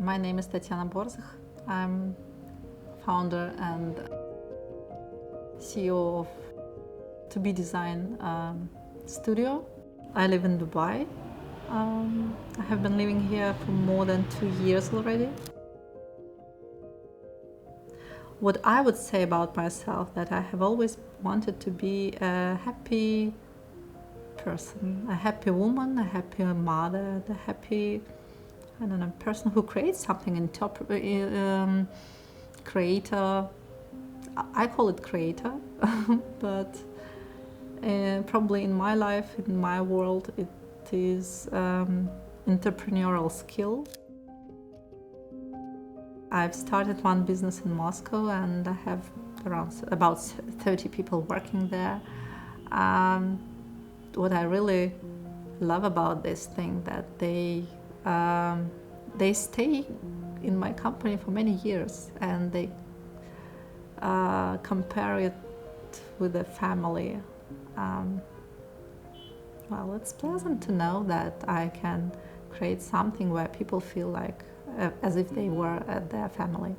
My name is Tatiana. I'm founder and CEO of To Be Design studio. I live in Dubai. I have been living here for more than 2 years already. What I would say about myself that I have always wanted to be a happy person, a happy woman, a happy mother, a happy, person who creates something creator. I call it creator, but probably in my life, in my world, it is entrepreneurial skill. I've started one business in Moscow and I have about 30 people working there. What I really love about this thing that they stay in my company for many years and they compare it with a family. Well, it's pleasant to know that I can create something where people feel like as if they were at their family.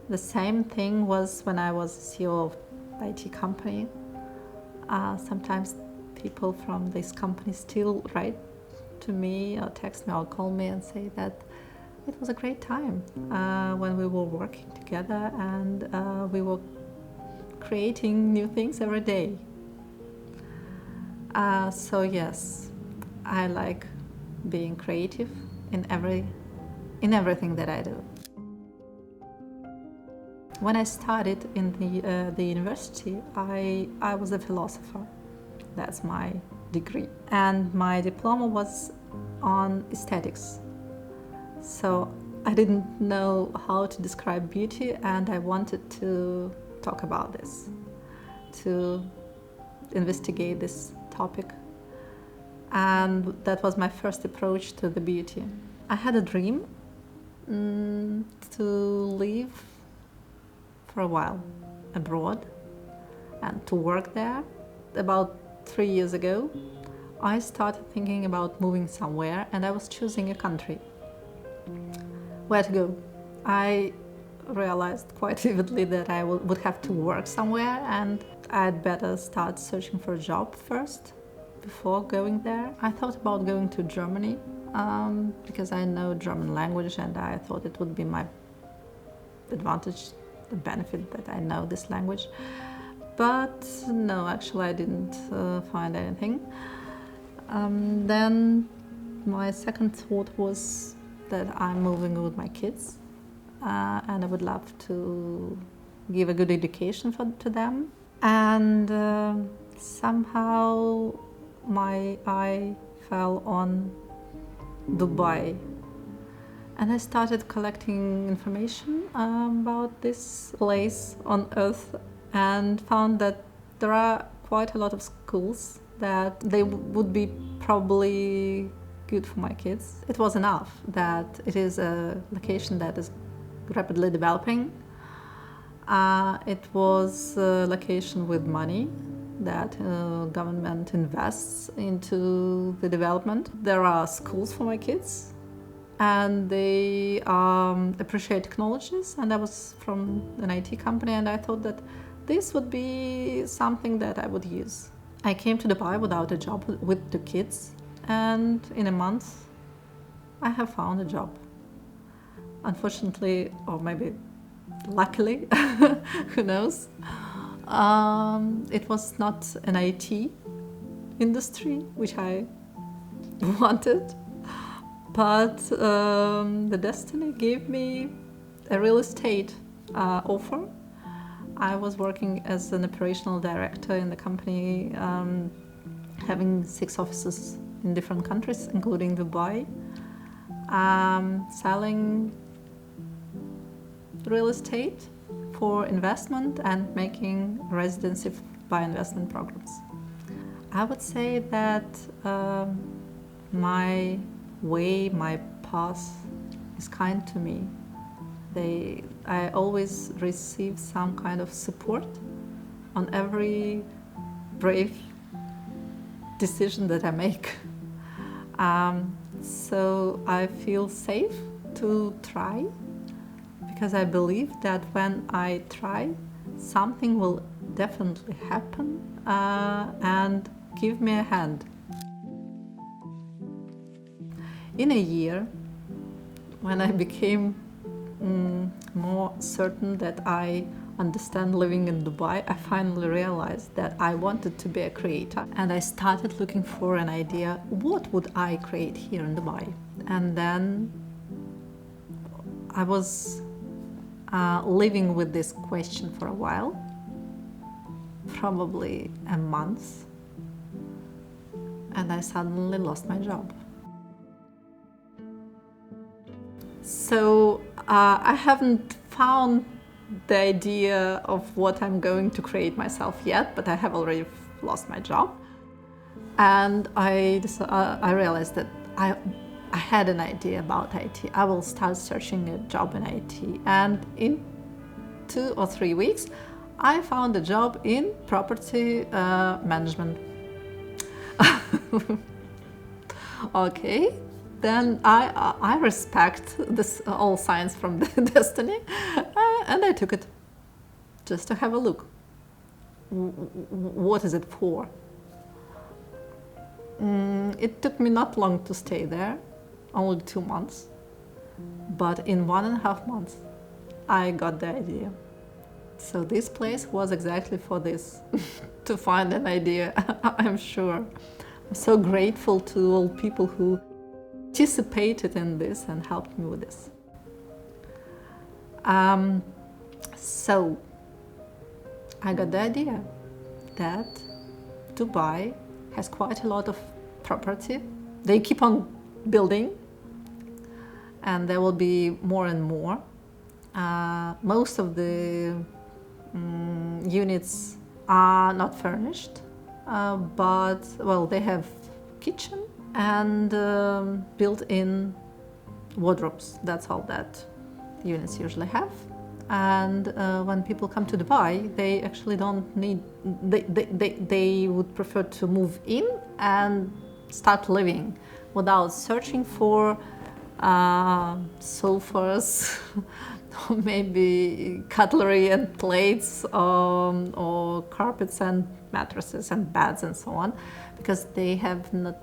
The same thing was when I was CEO of IT company. Sometimes people from this company still write to me or text me or call me and say that it was a great time when we were working together and we were creating new things every day. So yes, I like being creative in everything that I do. When I started in the university, I was a philosopher. That's my degree. And my diploma was on aesthetics. So I didn't know how to describe beauty and I wanted to talk about this, to investigate this topic. And that was my first approach to the beauty. I had a dream to live for a while abroad and to work there. About 3 years ago, I started thinking about moving somewhere and I was choosing a country. Where to go? I realized quite vividly that I would have to work somewhere and I'd better start searching for a job first before going there. I thought about going to Germany because I know German language and I thought it would be my advantage, the benefit that I know this language. But no, actually I didn't find anything. Then my second thought was that I'm moving with my kids and I would love to give a good education to them. And somehow my eye fell on Dubai. And I started collecting information about this place on earth and found that there are quite a lot of schools that they would be probably good for my kids. It was enough that it is a location that is rapidly developing. It was a location with money that government invests into the development. There are schools for my kids and they appreciate technologies, and I was from an IT company and I thought that this would be something that I would use. I came to Dubai without a job with 2 kids and in a month I have found a job. Unfortunately, or maybe luckily, who knows, it was not an IT industry, which I wanted, but the destiny gave me a real estate offer. I was working as an operational director in the company, having 6 offices in different countries, including Dubai, selling real estate for investment and making residency by investment programs. I would say that my way, my path is kind to me. I always receive some kind of support on every brave decision that I make. So I feel safe to try, because I believe that when I try, something will definitely happen and give me a hand. In a year, when I became more certain that I understand living in Dubai, I finally realized that I wanted to be a creator, and I started looking for an idea, what would I create here in Dubai? And then I was living with this question for a while, probably a month, and I suddenly lost my job. So I haven't found the idea of what I'm going to create myself yet, but I have already lost my job. And I realized that I had an idea about IT. I will start searching a job in IT. And in 2 or 3 weeks, I found a job in property management. Okay. Then I respect this all signs from the destiny, and I took it just to have a look. What is it for? It took me not long to stay there, only 2 months, but in 1.5 months I got the idea. So this place was exactly for this, to find an idea, I'm sure. I'm so grateful to all people who participated in this and helped me with this. So I got the idea that Dubai has quite a lot of property. They keep on building, and there will be more and more. Most of the units are not furnished, but well, they have kitchen and built-in wardrobes. That's all that units usually have. And when people come to Dubai, they actually don't need, they would prefer to move in and start living without searching for sofas, or maybe cutlery and plates, or carpets and mattresses and beds and so on, because they have not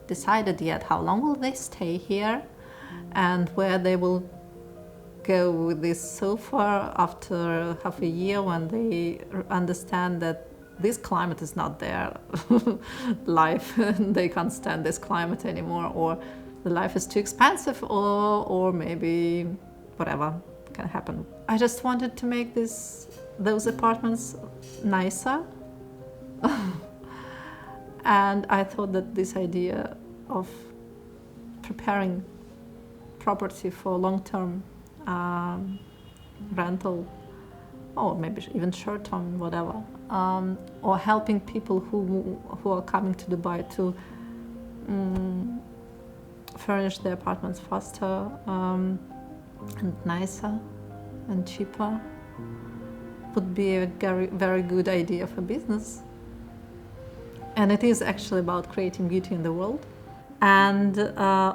decided yet how long will they stay here and where they will go with this sofa after half a year, when they understand that this climate is not their life. They can't stand this climate anymore, or the life is too expensive, or maybe whatever can happen. I just wanted to make those apartments nicer. And I thought that this idea of preparing property for long-term rental, or maybe even short-term, whatever, or helping people who are coming to Dubai to furnish their apartments faster and nicer and cheaper would be a very good idea for business. And it is actually about creating beauty in the world. And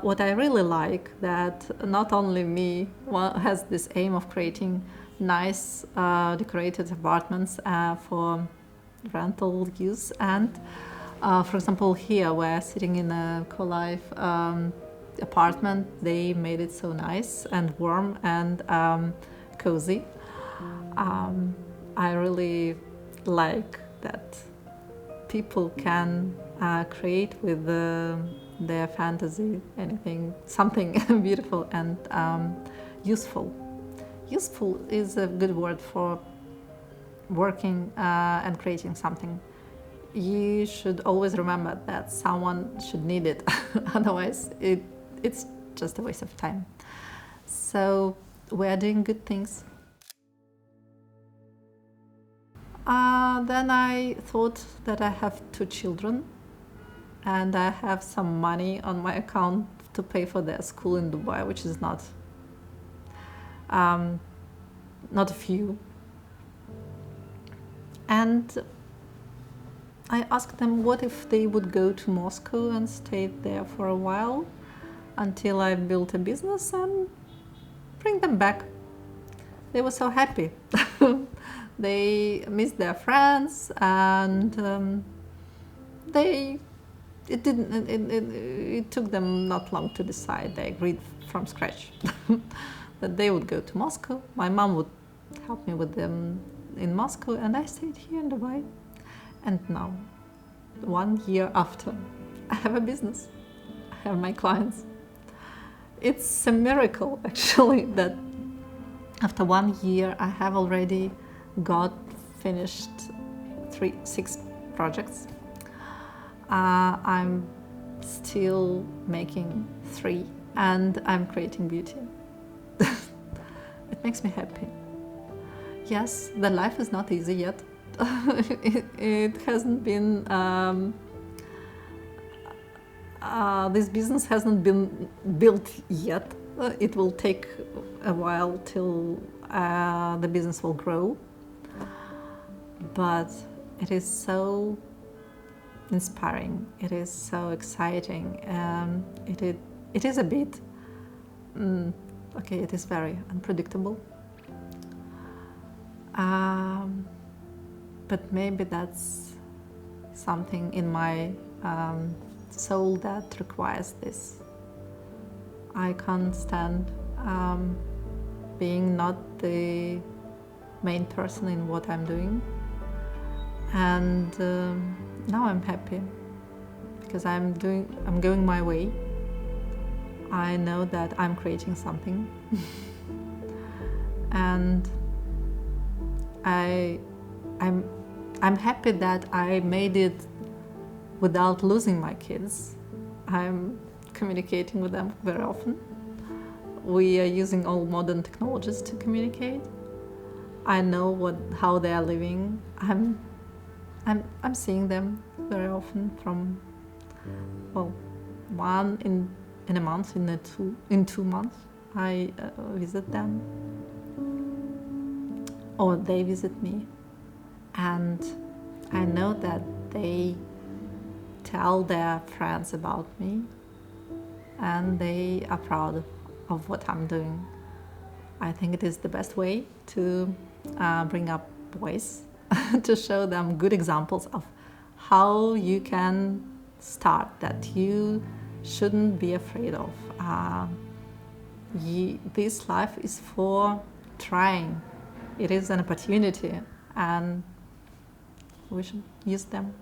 what I really like, that not only me has this aim of creating nice decorated apartments for rental use, and for example here we're sitting in a co-life apartment. They made it so nice and warm and cozy. I really like that people can create with their fantasy anything, something beautiful and useful. Useful is a good word for working and creating something. You should always remember that someone should need it, otherwise it's just a waste of time. So we're doing good things. Then I thought that I have 2 children and I have some money on my account to pay for their school in Dubai, which is not a few. And I asked them what if they would go to Moscow and stay there for a while until I built a business and bring them back. They were so happy. They missed their friends, and it took them not long to decide. They agreed from scratch that they would go to Moscow. My mom would help me with them in Moscow, and I stayed here in Dubai. And now, 1 year after, I have a business. I have my clients. It's a miracle, actually, that after 1 year I have already got finished 6 projects. I'm still making 3, and I'm creating beauty. It makes me happy. Yes, the life is not easy yet. It hasn't been, this business hasn't been built yet. It will take a while till the business will grow. But it is so inspiring. It is so exciting. It is a bit, okay, it is very unpredictable. But maybe that's something in my soul that requires this. I can't stand being not the main person in what I'm doing. And now I'm happy because I'm going my way. I know that I'm creating something. And I'm happy that I made it without losing my kids. I'm communicating with them very often. We are using all modern technologies to communicate. I know how they are living. I'm seeing them very often from, well, 1 in a month, in 2 months. I visit them, or they visit me, and I know that they tell their friends about me, and they are proud of what I'm doing. I think it is the best way to bring up boys, to show them good examples of how you can start, that you shouldn't be afraid of. This life is for trying. It is an opportunity, and we should use them.